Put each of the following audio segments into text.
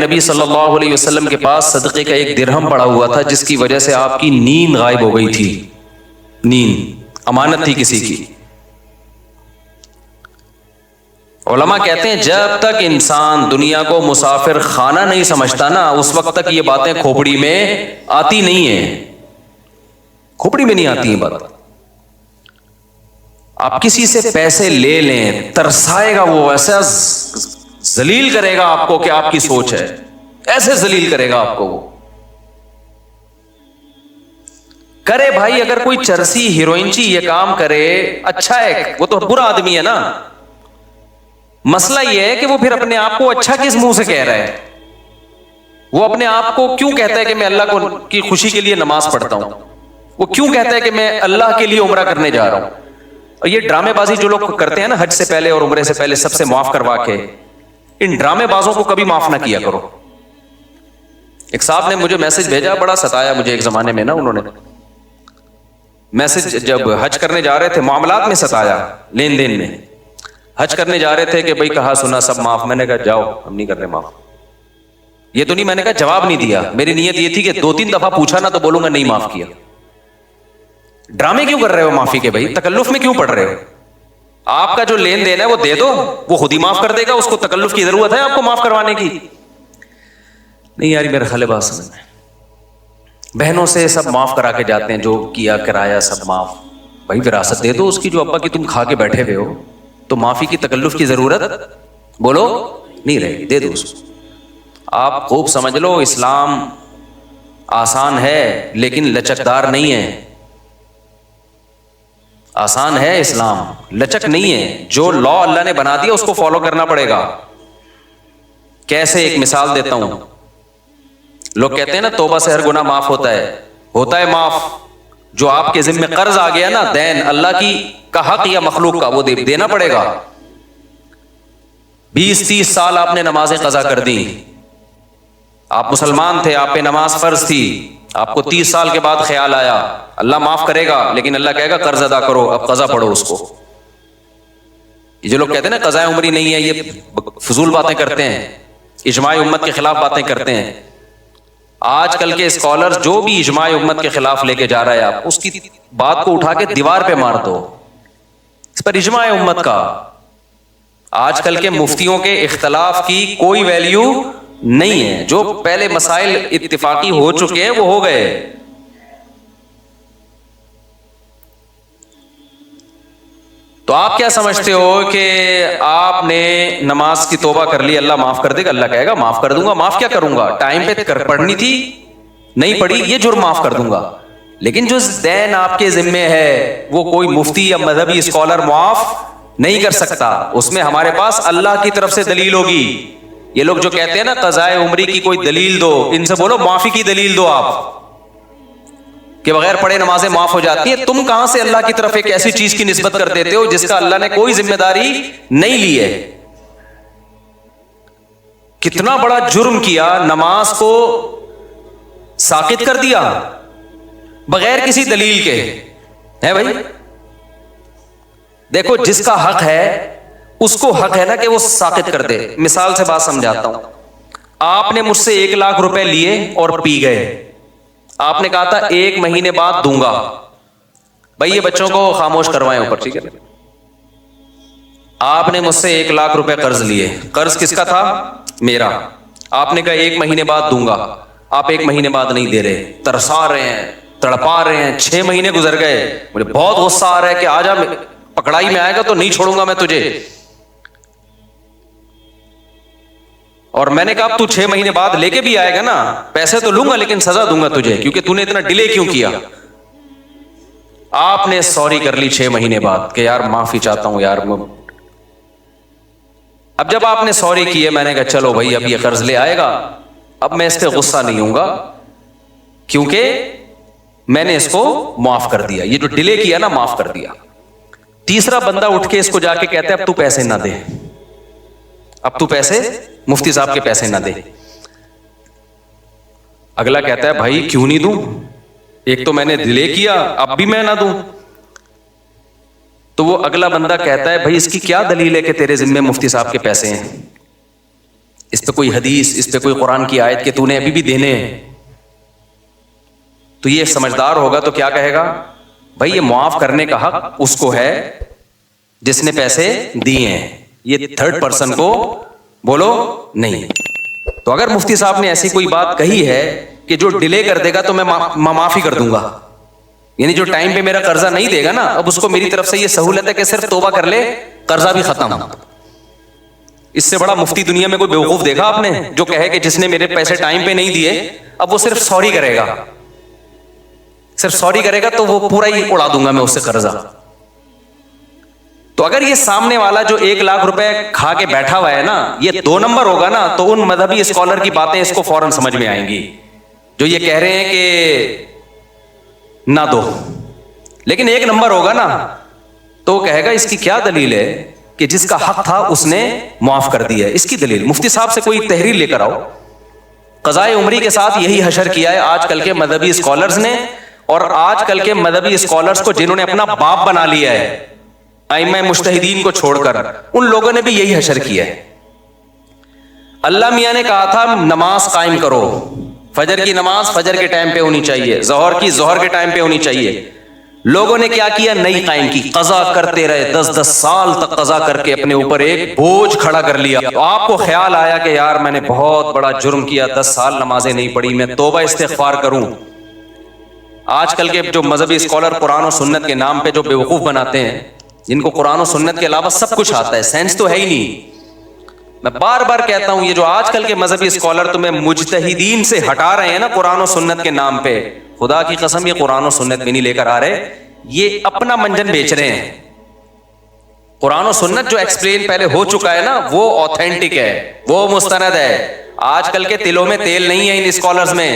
نبی صلی اللہ علیہ وسلم کے پاس صدقے کا ایک درہم پڑا ہوا تھا جس کی وجہ سے آپ کی نیند غائب ہو گئی تھی. نیند امانت تھی کسی کی. علماء کہتے ہیں جب تک انسان دنیا کو مسافر خانہ نہیں سمجھتا نا اس وقت تک یہ باتیں کھوپڑی میں آتی نہیں ہیں. کھوپڑی میں نہیں آتی ہیں بات. آپ کسی سے پیسے لے لیں ترسائے گا وہ، ایسا ذلیل کرے گا آپ کو کہ آپ کی سوچ ہے، ایسے ذلیل کرے گا آپ کو وہ. کرے بھائی، اگر کوئی چرسی ہیروئنچی یہ کام کرے اچھا ہے، وہ تو برا آدمی ہے نا. مسئلہ یہ ہے کہ وہ پھر اپنے آپ کو اچھا کس منہ سے کہہ رہا ہے. وہ اپنے آپ کو کیوں کہتا ہے کہ میں اللہ کو کی خوشی کے لیے نماز پڑھتا ہوں؟ وہ کیوں کہتا ہے کہ میں اللہ کے لیے عمرہ کرنے جا رہا ہوں؟ اور یہ ڈرامے بازی جو لوگ کرتے ہیں نا حج سے پہلے اور عمرے سے پہلے سب سے معاف کروا کے، ان ڈرامے بازوں کو کبھی معاف نہ کیا کرو. ایک صاحب نے مجھے میسج بھیجا، بڑا ستایا مجھے ایک زمانے میں نا، انہوں نے میسج جب حج کرنے جا رہے تھے معاملات میں ستایا، لین دین میں. حج کرنے جا رہے تھے کہ بھائی کہا سنا سب معاف. میں نے کہا جاؤ ہم نہیں کر رہے معاف. یہ تو نہیں، میں نے کہا جواب نہیں دیا. میری نیت یہ تھی کہ 2-3 دفعہ پوچھا نا تو بولوں گا نہیں معاف کیا. ڈرامے کیوں کر رہے ہو معافی کے؟ بھائی تکلف میں کیوں پڑ رہے ہو؟ آپ کا جو لین دین ہے وہ دے دو، وہ خود ہی معاف کر دے گا. اس کو تکلف کی ضرورت ہے آپ کو معاف کروانے کی؟ نہیں یاری میرے خیال بات سمجھ میں. بہنوں سے سب معاف کرا کے جاتے ہیں، جو کیا کرایا سب معاف. بھائی وراثت دے دو اس کی جو ابا کی تم کھا کے بیٹھے ہوئے ہو، تو معافی کی تکلف کی ضرورت بولو نہیں رہے گی، دے دو اس کو. آپ خوب سمجھ لو اسلام آسان ہے لیکن لچکدار نہیں ہے. آسان ہے اسلام، لچک نہیں ہے. جو لا اللہ نے بنا دیا اس کو فالو کرنا پڑے گا. کیسے؟ ایک مثال دیتا ہوں. لوگ کہتے ہیں نا توبہ سے ہر گناہ معاف ہوتا ہے. ہوتا ہے معاف. جو آپ کے ذمہ قرض آ گیا نا، دین اللہ کی کا حق یا مخلوق کا، وہ دینا پڑے گا. 20-30 سال آپ نے نمازیں قضا کر دی، آپ مسلمان تھے، آپ پہ نماز فرض تھی، آپ کو 30 سال کے بعد خیال آیا اللہ معاف کرے گا، لیکن اللہ کہے گا قرض ادا کرو، اب قضا پڑھو اس کو. یہ جو لوگ کہتے ہیں نا قضاء عمری نہیں ہے، یہ فضول باتیں کرتے ہیں، اجماع امت کے خلاف باتیں کرتے ہیں. آج کل کے اسکالر جو بھی اجماع امت کے خلاف لے کے جا رہا ہے، آپ اس کی بات کو اٹھا کے دیوار پہ مار دو. اس پر اجماع امت کا، آج کل کے مفتیوں کے اختلاف کی کوئی ویلیو نہیں ہے. جو پہلے مسائل اتفاقی ہو چکے ہیں وہ ہو گئے. تو آپ کیا سمجھتے ہو کہ آپ نے نماز کی توبہ کر لی اللہ معاف کر دے گا؟ اللہ کہے گا معاف کر دوں گا. معاف کیا کروں گا؟ ٹائم پہ پڑھنی تھی نہیں پڑھی، یہ جرم معاف کر دوں گا. لیکن جو دین آپ کے ذمے ہے وہ کوئی مفتی یا مذہبی اسکالر معاف نہیں کر سکتا. اس میں ہمارے پاس اللہ کی طرف سے دلیل ہوگی. یہ لوگ جو کہتے ہیں نا قضاء عمری کی کوئی دلیل دو، ان سے بولو معافی کی دلیل دو آپ، کہ بغیر پڑھے نمازیں معاف ہو جاتی ہیں. تم کہاں سے اللہ کی طرف ایک ایسی چیز کی نسبت کر دیتے ہو جس کا اللہ نے کوئی ذمہ داری نہیں لی ہے؟ کتنا بڑا جرم کیا، نماز کو ساقط کر دیا بغیر کسی دلیل کے. ہے بھائی دیکھو جس کا حق ہے اس کو حق ہے نا کہ وہ ساقط کر دے. مثال سے بات سمجھاتا ہوں. آپ نے مجھ سے 1 لاکھ روپے لیے اور پی گئے. آپ نے کہا تھا 1 مہینے بعد دوں گا. بھائی یہ بچوں کو خاموش کروائیں اوپر، ٹھیک ہے؟ آپ نے مجھ سے 1 لاکھ روپے قرض لیے. قرض کس کا تھا؟ میرا. آپ نے کہا 1 مہینے بعد دوں گا. آپ 1 مہینے بعد نہیں دے رہے، ترسا رہے ہیں، تڑپا رہے ہیں. 6 مہینے گزر گئے. مجھے بہت غصہ آ رہا ہے کہ آجا، پکڑائی میں آئے گا تو نہیں چھوڑوں گا میں تجھے. اور میں نے کہا اب تو 6 مہینے بعد لے کے بھی آئے گا نا، پیسے تو لوں گا لیکن سزا دوں گا تجھے، کیونکہ تو نے اتنا ڈیلے کیوں کیا. آپ نے سوری کر لی 6 مہینے بعد کہ یار معافی چاہتا ہوں یار. اب جب آپ نے سوری کی ہے، میں نے کہا چلو بھائی اب یہ قرض لے آئے گا، اب میں اس پہ غصہ نہیں ہوں گا کیونکہ میں نے اس کو معاف کر دیا. یہ جو ڈیلے کیا نا معاف کر دیا. تیسرا بندہ اٹھ کے اس کو جا کے کہتا ہے اب تو پیسے نہ دے، اب تو پیسے مفتی صاحب کے پیسے نہ دے. اگلا کہتا ہے بھائی کیوں نہیں دوں، ایک تو میں نے ڈیلے کیا، اب بھی میں نہ دوں. تو وہ اگلا بندہ کہتا ہے بھائی اس کی کیا دلیل ہے کہ تیرے ذمے مفتی صاحب کے پیسے ہیں؟ اس پہ کوئی حدیث, اس پہ کوئی قرآن کی آیت کہ تو نے ابھی بھی دینے ہیں. تو یہ سمجھدار ہوگا تو کیا کہے گا, بھائی یہ معاف کرنے کا حق اس کو ہے جس نے پیسے دیے ہیں, یہ تھرڈ پرسن کو بولو نہیں. تو اگر مفتی صاحب نے ایسی کوئی بات کہی ہے کہ جو ڈیلے کر دے گا تو میں معافی کر دوں گا, یعنی جو ٹائم پہ میرا قرضہ نہیں دے گا نا, اب اس کو میری طرف سے یہ سہولت ہے کہ صرف توبہ کر لے, قرضہ بھی ختم. اس سے بڑا مفتی دنیا میں کوئی بیوقوف دیکھا آپ نے جو کہے کہ جس نے میرے پیسے ٹائم پہ نہیں دیے اب وہ صرف سوری کرے گا, صرف سوری کرے گا تو وہ پورا ہی اڑا دوں گا میں اس سے قرضہ. تو اگر یہ سامنے والا جو 1 لاکھ روپے کھا کے بیٹھا ہوا ہے نا, یہ 2 نمبر ہوگا نا, تو ان مذہبی اسکالر کی باتیں اس کو فوراً سمجھ میں آئیں گی جو یہ کہہ رہے ہیں کہ نہ دو. لیکن 1 نمبر ہوگا نا تو وہ کہے گا اس کی کیا دلیل ہے کہ جس کا حق تھا اس نے معاف کر دیا ہے, اس کی دلیل. مفتی صاحب سے کوئی تحریر لے کر آؤ. قضائے عمری کے ساتھ یہی حشر کیا ہے آج کل کے مذہبی اسکالرز نے, اور آج کل کے مذہبی اسکالرز کو جنہوں نے اپنا باپ بنا لیا ہے ائمہ مجتہدین کو چھوڑ کر, ان لوگوں نے بھی یہی حشر کیا ہے. اللہ میاں نے کہا تھا نماز قائم کرو, فجر کی نماز فجر کے ٹائم پہ ہونی چاہیے, ظہر کی ظہر کے ٹائم پہ ہونی چاہیے. لوگوں نے کیا کیا, نہیں قائم کی, قضا کرتے رہے, 10 سال تک قضا کر کے اپنے اوپر ایک بوجھ کھڑا کر لیا. تو آپ کو خیال آیا کہ یار میں نے بہت بڑا جرم کیا, 10 سال نمازیں نہیں پڑھی, میں توبہ استغفار کروں. آج کل کے جو مذہبی اسکالر قرآن و سنت کے نام پہ جو بیوقوف بناتے ہیں, جن کو قرآن و سنت کے علاوہ سب کچھ آتا ہے, سائنس تو ہے ہی نہیں. میں بار بار کہتا ہوں یہ جو آج کل کے مذہبی اسکالر تمہیں مجتہدین سے ہٹا رہے ہیں نا قرآن و سنت کے نام پہ, خدا کی قسم یہ قرآن و سنت بھی نہیں لے کر آ رہے, یہ اپنا منجن بیچ رہے ہیں. قرآن و سنت جو ایکسپلین پہلے ہو چکا ہے نا وہ آتھینٹک ہے, وہ مستند ہے. آج کل کے تلوں میں تیل نہیں ہے ان اسکالرز میں,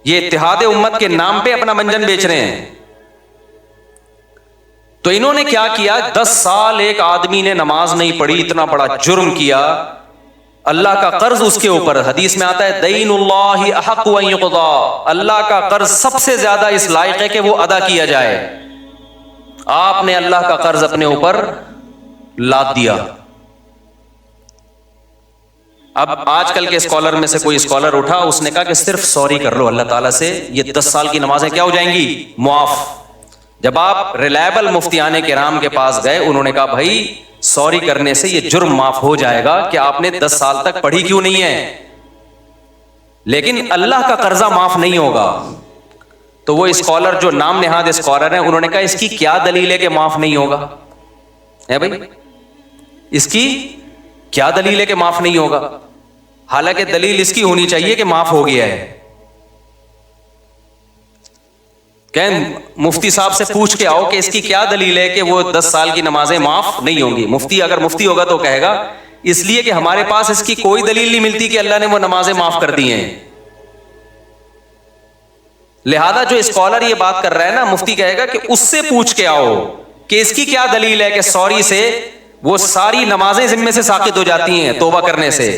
یہ اتحاد امت کے نام پہ اپنا منجن بیچ رہے ہیں. تو انہوں نے کیا کیا, 10 سال ایک آدمی نے نماز نہیں پڑھی, اتنا بڑا جرم کیا, اللہ کا قرض اس کے اوپر. حدیث میں آتا ہے دین اللہ احق ان یقضا, اللہ کا قرض سب سے زیادہ اس لائق ہے کہ وہ ادا کیا جائے. آپ نے اللہ کا قرض اپنے اوپر لاد دیا. اب آج کل کے اسکالر میں سے کوئی اسکالر اٹھا, اس نے کہا کہ صرف سوری کر لو اللہ تعالیٰ سے, یہ 10 سال کی نمازیں کیا ہو جائیں گی, معاف. جب آپ ریلائبل مفتیان کرام کے پاس گئے, انہوں نے کہا بھائی سوری کرنے سے یہ جرم معاف ہو جائے گا کہ آپ نے 10 سال تک پڑھی کیوں نہیں ہے, لیکن اللہ کا قرضہ معاف نہیں ہوگا. تو وہ اسکالر جو نام نہاد اسکالر ہیں, انہوں نے کہا اس کی کیا دلیل ہے کہ معاف نہیں ہوگا, ہے بھائی اس کی کیا دلیل ہے کہ معاف نہیں ہوگا, حالانکہ دلیل اس کی ہونی چاہیے کہ معاف ہو گیا ہے. کہیں مفتی صاحب سے پوچھ کے آؤ کہ اس کی کیا دلیل ہے کہ وہ 10 سال کی نمازیں معاف نہیں ہوں گی. مفتی اگر مفتی ہوگا تو کہے گا اس لیے کہ ہمارے پاس اس کی کوئی دلیل نہیں ملتی کہ اللہ نے وہ نمازیں معاف کر دی ہیں. لہذا جو اسکالر یہ بات کر رہا ہے نا, مفتی کہے گا کہ اس سے پوچھ کے آؤ کہ اس کی کیا دلیل ہے کہ سوری سے وہ ساری نمازیں ذمے سے ساقط ہو جاتی ہیں توبہ کرنے سے,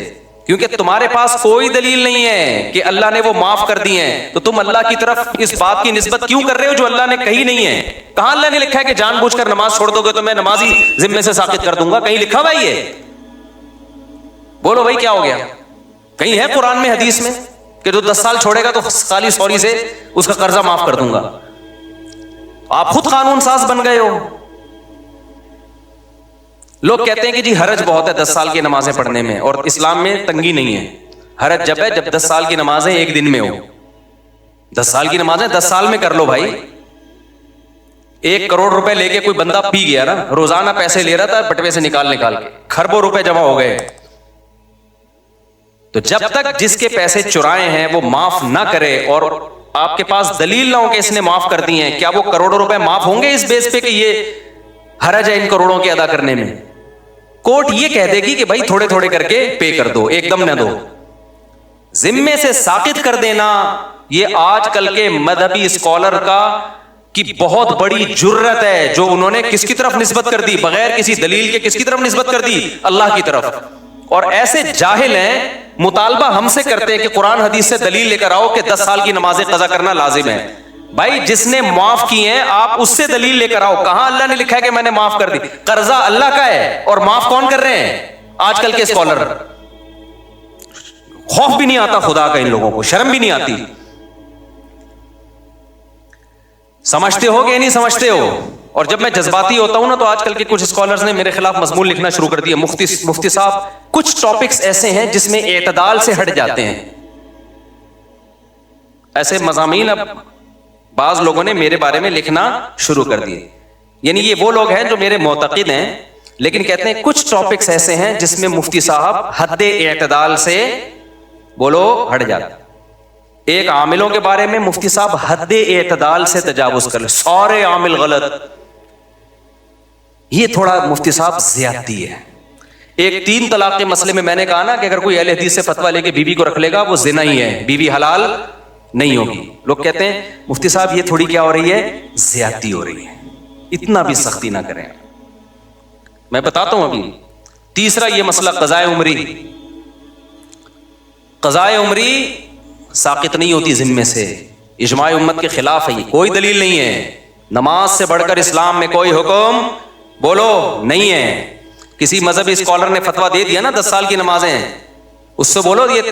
کیونکہ تمہارے پاس کوئی دلیل نہیں ہے کہ اللہ نے وہ معاف کر دی ہیں. تو تم اللہ کی طرف اس بات کی نسبت کیوں کر رہے ہو جو اللہ نے کہی نہیں ہے. کہاں اللہ نے لکھا ہے کہ جان بوجھ کر نماز چھوڑ دو گے تو میں نمازی ذمے سے ساقط کر دوں گا, کہیں لکھا بھائی ہے؟ بولو بھائی کیا ہو گیا, کہیں ہے قرآن میں حدیث میں کہ جو 10 سال چھوڑے گا تو خالی سوری سے اس کا قرضہ معاف کر دوں گا؟ آپ خود قانون ساز بن گئے ہو. لوگ کہتے ہیں کہ جی حرج بہت ہے 10 سال کی نمازیں پڑھنے میں, اور اسلام میں تنگی نہیں ہے. حرج جب ہے جب 10 سال کی نمازیں ایک دن میں ہو. 10 سال کی نمازیں 10 سال میں کر لو بھائی. 1 کروڑ روپے لے کے کوئی بندہ پی گیا نا, روزانہ پیسے لے رہا تھا بٹوے سے نکال کے, کھربوں روپے جمع ہو گئے. تو جب تک جس کے پیسے چرائے ہیں وہ معاف نہ کرے اور آپ کے پاس دلیل نہ ہو کہ اس نے معاف کر دی ہیں, کیا وہ کروڑوں روپے معاف ہوں گے اس بیس پہ کہ یہ حرج ہے ان کروڑوں کے ادا کرنے میں؟ کورٹ یہ کہہ دے گی کہ بھائی تھوڑے تھوڑے کر کے پے کر دو, ایک دم نہ دو. ذمے سے ساقط کر دینا یہ آج کل کے مذہبی اسکالر کی بہت بڑی جرت ہے, جو انہوں نے کس کی طرف نسبت کر دی, بغیر کسی دلیل کے کس کی طرف نسبت کر دی, اللہ کی طرف. اور ایسے جاہل ہیں, مطالبہ ہم سے کرتے ہیں کہ قرآن حدیث سے دلیل لے کر آؤ کہ 10 سال کی نمازیں قضا کرنا لازم ہے. بھائی جس نے معاف کی ہیں آپ اس سے دلیل لے کر آؤ, کہاں اللہ نے لکھا ہے کہ میں نے معاف کر دی؟ قرضہ اللہ کا ہے اور معاف کون کر رہے ہیں؟ آج کل کے اسکالر خوف بھی نہیں آتا خدا کا ان لوگوں کو, شرم بھی نہیں آتی. سمجھتے ہو کہ نہیں سمجھتے ہو؟ اور جب میں جذباتی ہوتا ہوں نا تو آج کل کے کچھ اسکالرز نے میرے خلاف مضمون لکھنا شروع کر دیا. مفتی صاحب کچھ ٹاپکس ایسے ہیں جس میں اعتدال سے ہٹ جاتے ہیں. ایسے مضامین اب بعض لوگوں نے میرے بارے میں لکھنا شروع کر دیے. یعنی یہ وہ لوگ ہیں جو میرے معتقد ہیں لیکن کہتے ہیں کچھ ٹاپکس ایسے ہیں جس میں مفتی صاحب حد اعتدال سے بولو ہٹ جاتے. ایک عاملوں کے بارے میں مفتی صاحب حد اعتدال سے تجاوز کر لے, سارے عامل غلط, یہ تھوڑا مفتی صاحب زیادتی ہے. ایک 3 طلاق کے مسئلے میں میں نے کہا نا کہ اگر کوئی اہل حدیث سے فتویٰ لے کے بیوی کو رکھ لے گا وہ زنا ہی ہے, بیوی حلال نہیں ہوگی. لوگ کہتے ہیں مفتی صاحب یہ تھوڑی کیا ہو رہی ہے, زیادتی ہو رہی ہے, اتنا بھی سختی نہ کریں. میں بتاتا ہوں ابھی. تیسرا یہ مسئلہ قضائے عمری. قضائے عمری ساقط نہیں ہوتی ذمے سے, اجماع امت کے خلاف ہے, کوئی دلیل نہیں ہے. نماز سے بڑھ کر اسلام میں کوئی حکم بولو نہیں ہے. کسی مذہبی اسکالر نے فتویٰ دے دیا نا 10 سال کی نمازیں, اس سے بولو یہ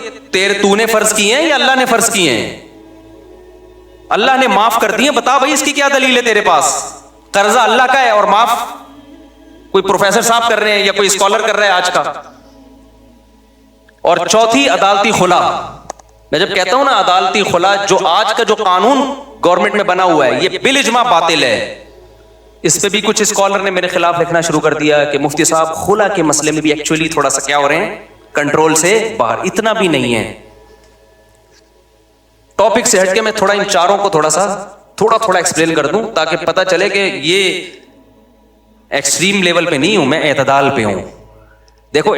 تو نے فرض کی ہیں یا اللہ نے فرض کی ہیں؟ اللہ نے معاف کر دی ہیں, بتا بھائی اس کی کیا دلیل ہے تیرے پاس؟ قرضہ اللہ کا ہے اور معاف کوئی پروفیسر صاحب کر رہے ہیں یا کوئی اسکالر کر رہا ہے آج کا. اور چوتھی عدالتی خلا. میں جب کہتا ہوں نا عدالتی خلا, جو آج کا جو قانون گورنمنٹ میں بنا ہوا ہے یہ بالاجماع باطل ہے. اس پہ بھی کچھ اسکالر نے میرے خلاف لکھنا شروع کر دیا کہ مفتی صاحب خلا کے مسئلے میں بھی ایکچولی تھوڑا سا کیا ہو رہے ہیں, کنٹرول سے باہر. اتنا بھی نہیں ہے. ٹاپک سے ہٹ کے میں تھوڑا ان چاروں کو تھوڑا ایکسپلین کر دوں تاکہ پتہ چلے کہ یہ ایکسٹریم لیول پہ نہیں ہوں, میں اعتدال پہ ہوں. دیکھو